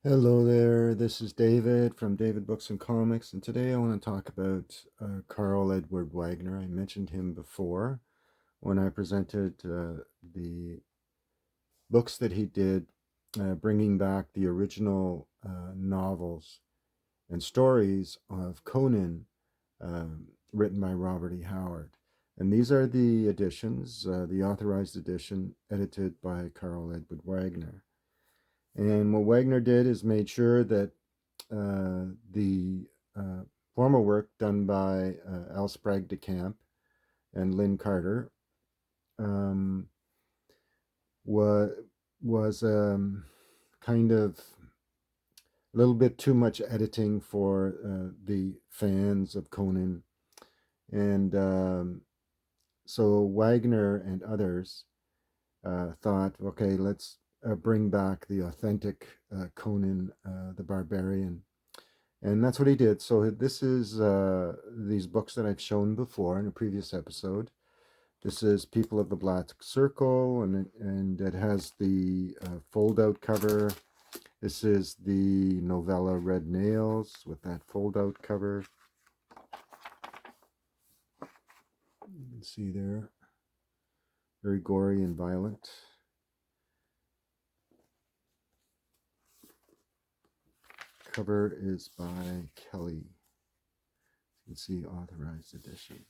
Hello there, this is David from David Books and Comics, and today I want to talk about Karl Edward Wagner. I mentioned him before when I presented the books that he did, bringing back the original novels and stories of Conan, written by Robert E. Howard. And these are the editions, the authorized edition edited by Karl Edward Wagner. And what Wagner did is made sure that the former work done by Al Sprague de Camp and Lynn Carter um, was was kind of a little bit too much editing for the fans of Conan, and so Wagner and others thought, okay, let's bring back the authentic Conan the Barbarian. And that's what he did. So this is these books that I've shown before in a previous episode. This is People of the Black Circle, and it has the fold-out cover. This is the novella Red Nails with that fold-out cover. You can see there, very gory and violent. Cover is by Kelly. You can see authorized edition.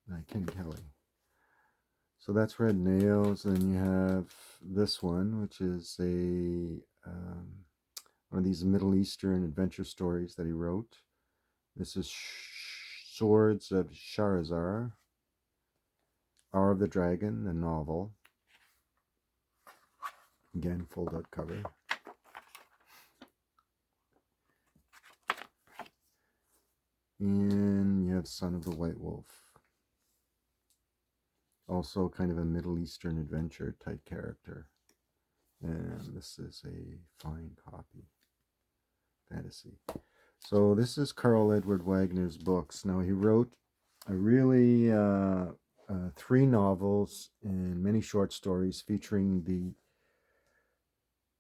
By Ken Kelly. So that's Red Nails, and you have this one, which is one of these Middle Eastern adventure stories that he wrote. This is Swords of Shahrazar, Hour of the Dragon, the novel. Again, fold-out cover. And you have Son of the White Wolf. Also kind of a Middle Eastern adventure type character. And this is a fine copy. Fantasy. So this is Karl Edward Wagner's books. Now he wrote a really 3 novels and many short stories featuring the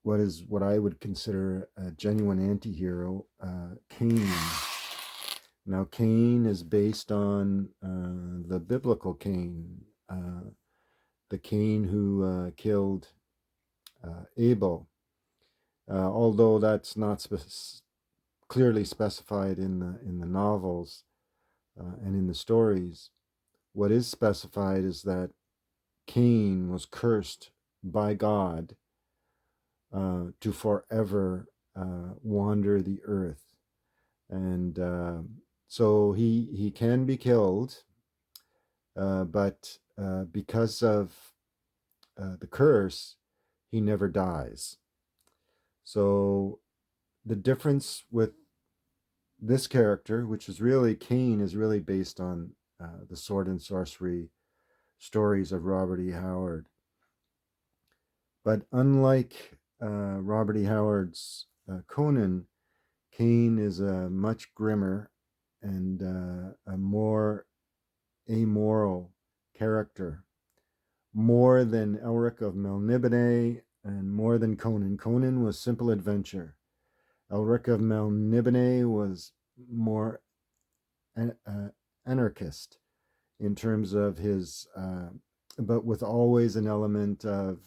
what I would consider a genuine anti-hero, Cain. Now Cain is based on the biblical Cain, the Cain who killed Abel, although that's not clearly specified in the novels and in the stories. What is specified is that Cain was cursed by God to forever wander the earth, and so he can be killed, but because of the curse, he never dies. So the difference with this character, which is really Cain, is really based on the sword and sorcery stories of Robert E. Howard. But unlike Robert E. Howard's Conan, Cain is a much grimmer and a more amoral character, more than Elric of Melniboné and more than Conan. Conan was simple adventure. Elric of Melniboné was more anarchist in terms of his, but with always an element of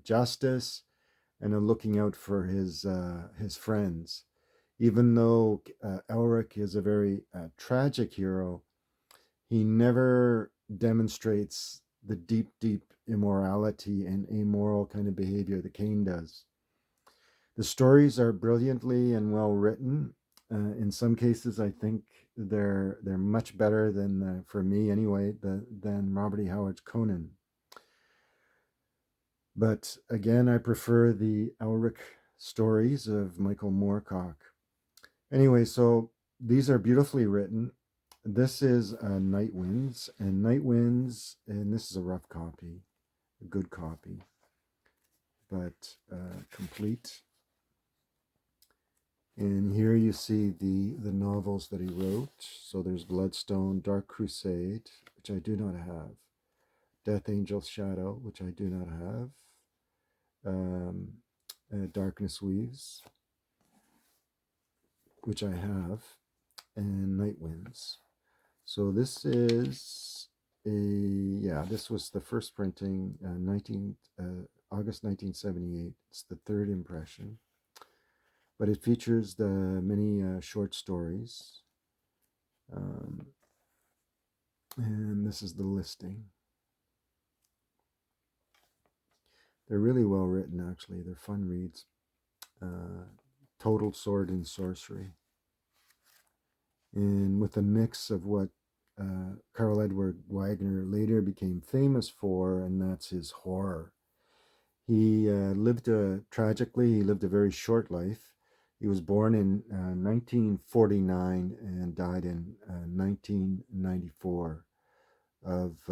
justice and a looking out for his friends. Even though Elric is a very tragic hero, he never demonstrates the deep immorality and amoral kind of behavior that Cain does. The stories are brilliantly and well written. In some cases, I think they're much better than, for me anyway, than Robert E. Howard's Conan. But again, I prefer the Elric stories of Michael Moorcock. Anyway, so these are beautifully written. This is Night Winds, and this is a rough copy, a good copy, but complete. And here you see the novels that he wrote. So there's Bloodstone, Dark Crusade, which I do not have. Death Angel's Shadow, which I do not have. Darkness Weaves, which I have, and Night Winds. So this is this was the first printing, August 1978. It's the third impression, but it features the many short stories. And this is the listing. They're really well written, actually. They're fun reads. Total Sword and Sorcery. And with a mix of what Karl Edward Wagner later became famous for, and that's his horror. He lived tragically, he lived a very short life. He was born in 1949 and died in 1994 of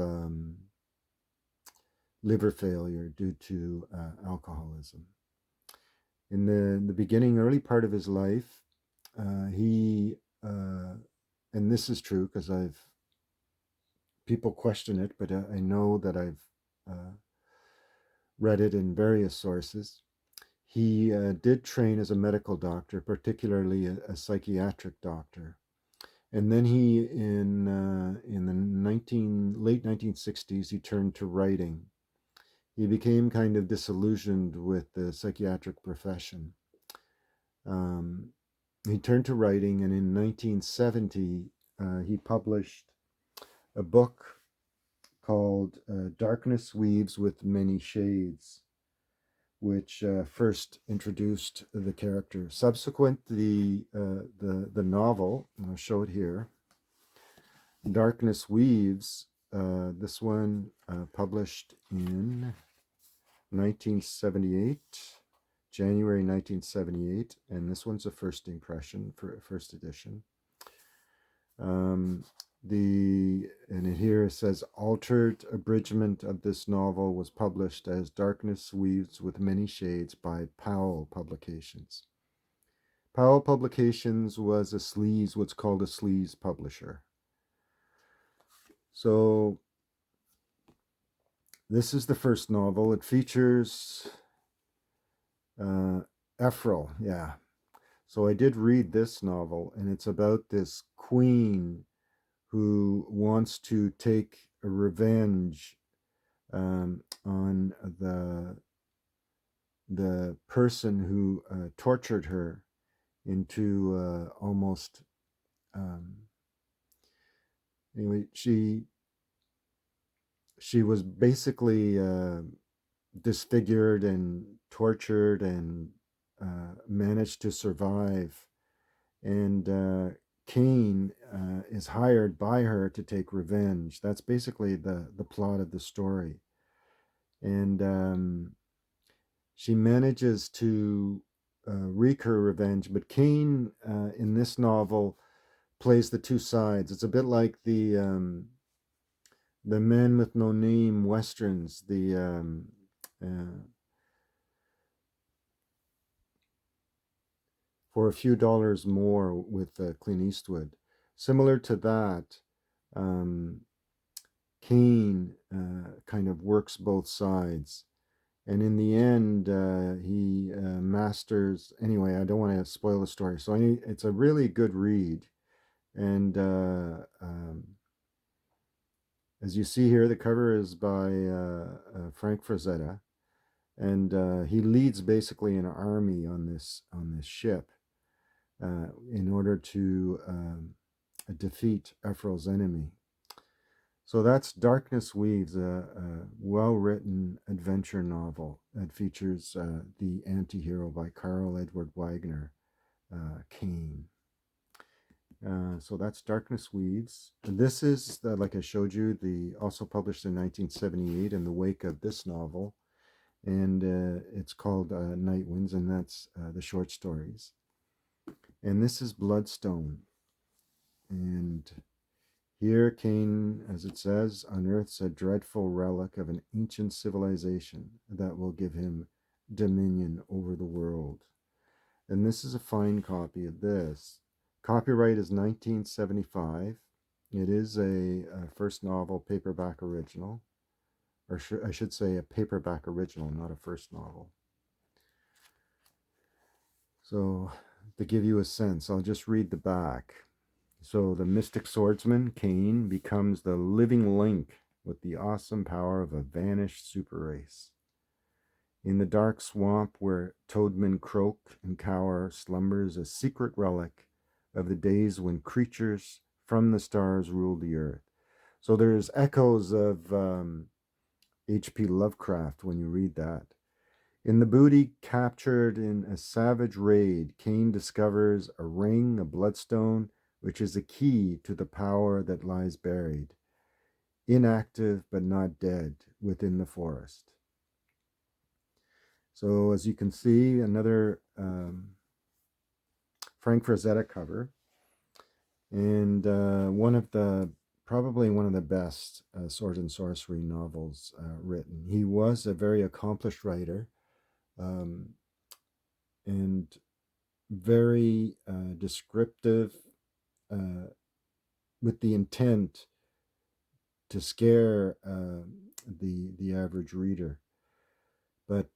liver failure due to alcoholism. In the beginning, early part of his life, he and this is true because people question it, but I know that I've read it in various sources. He did train as a medical doctor, particularly a psychiatric doctor. And then he, in the late 1960s, he turned to writing. He became kind of disillusioned with the psychiatric profession. He turned to writing, and in 1970, he published a book called Darkness Weaves with Many Shades, which first introduced the character. Subsequent, the novel, I'll show it here, Darkness Weaves, this one published in 1978, January 1978, and this one's a first impression for a first edition. And here it says altered abridgment of this novel was published as Darkness Weaves with Many Shades by Powell Publications. Powell Publications was what's called a sleaze publisher. So this is the first novel. It features Ephraim, yeah. So I did read this novel, and it's about this queen who wants to take a revenge on the person who tortured her into almost anyway. She was basically disfigured and tortured and managed to survive, and Cain is hired by her to take revenge. That's basically the plot of the story. And she manages to wreak her revenge, but Cain in this novel plays the two sides. It's a bit like the Men with No Name westerns, For a Few Dollars More with Clint Eastwood. Similar to that, Cain kind of works both sides. And in the end, he masters. Anyway, I don't want to spoil the story. So it's a really good read. And as you see here, the cover is by Frank Frazetta. And he leads basically an army on this ship in order to defeat Ephraim's enemy. So that's Darkness Weaves, a well-written adventure novel that features the anti-hero by Karl Edward Wagner, Cain. So that's Darkness Weaves. And this is, like I showed you, also published in 1978 in the wake of this novel. And it's called Night Winds, and that's the short stories. And this is Bloodstone. And here Cain, as it says, unearths a dreadful relic of an ancient civilization that will give him dominion over the world. And this is a fine copy of this. Copyright is 1975. It is a first novel paperback original. or I should say a paperback original, not a first novel. So to give you a sense, I'll just read the back. So the mystic swordsman, Cain, becomes the living link with the awesome power of a vanished super race. In the dark swamp where toadmen croak and cower slumbers a secret relic of the days when creatures from the stars ruled the earth. So there's echoes of H.P. Lovecraft when you read that. In the booty captured in a savage raid, Cain discovers a ring, a bloodstone, which is a key to the power that lies buried, inactive but not dead, within the forest. So as you can see, another Frank Frazetta cover, and probably one of the best sword and sorcery novels written. He was a very accomplished writer, and very descriptive, with the intent to scare the average reader. But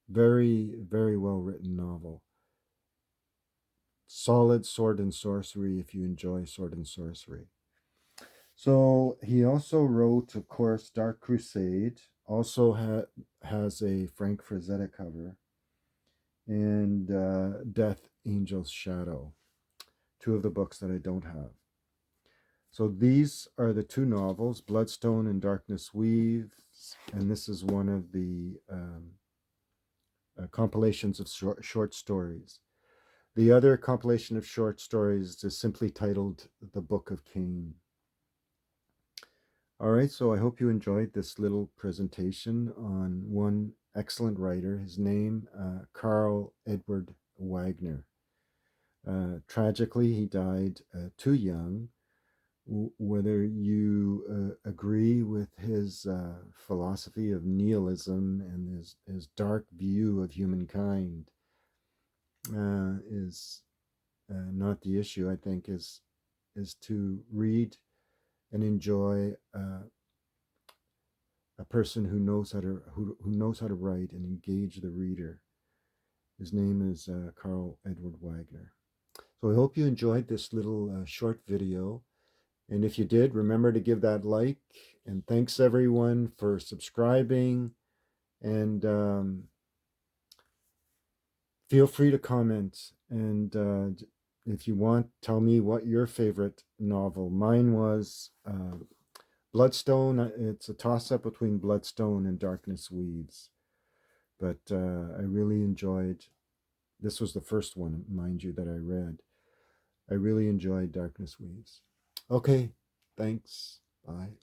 very, very well written novel. Solid sword and sorcery if you enjoy sword and sorcery. So he also wrote, of course, Dark Crusade. Also has a Frank Frazetta cover, and Death Angel's Shadow. Two of the books that I don't have. So these are the two novels, Bloodstone and Darkness Weaves, and this is one of the compilations of short stories. The other compilation of short stories is simply titled The Book of Cain. All right, so I hope you enjoyed this little presentation on one excellent writer. His name, Karl Edward Wagner. Tragically, he died too young. Whether you agree with his philosophy of nihilism and his dark view of humankind is not the issue. I think is to read and enjoy a person who knows how to write and engage the reader. His name is Karl Edward Wagner. So I hope you enjoyed this little short video. And if you did, remember to give that like. And thanks everyone for subscribing. And feel free to comment. And if you want, tell me what your favorite novel. Mine was Bloodstone. It's a toss-up between Bloodstone and Darkness Weaves. But I really enjoyed, this was the first one, mind you, that I read. I really enjoyed Darkness Weaves. Okay, thanks. Bye.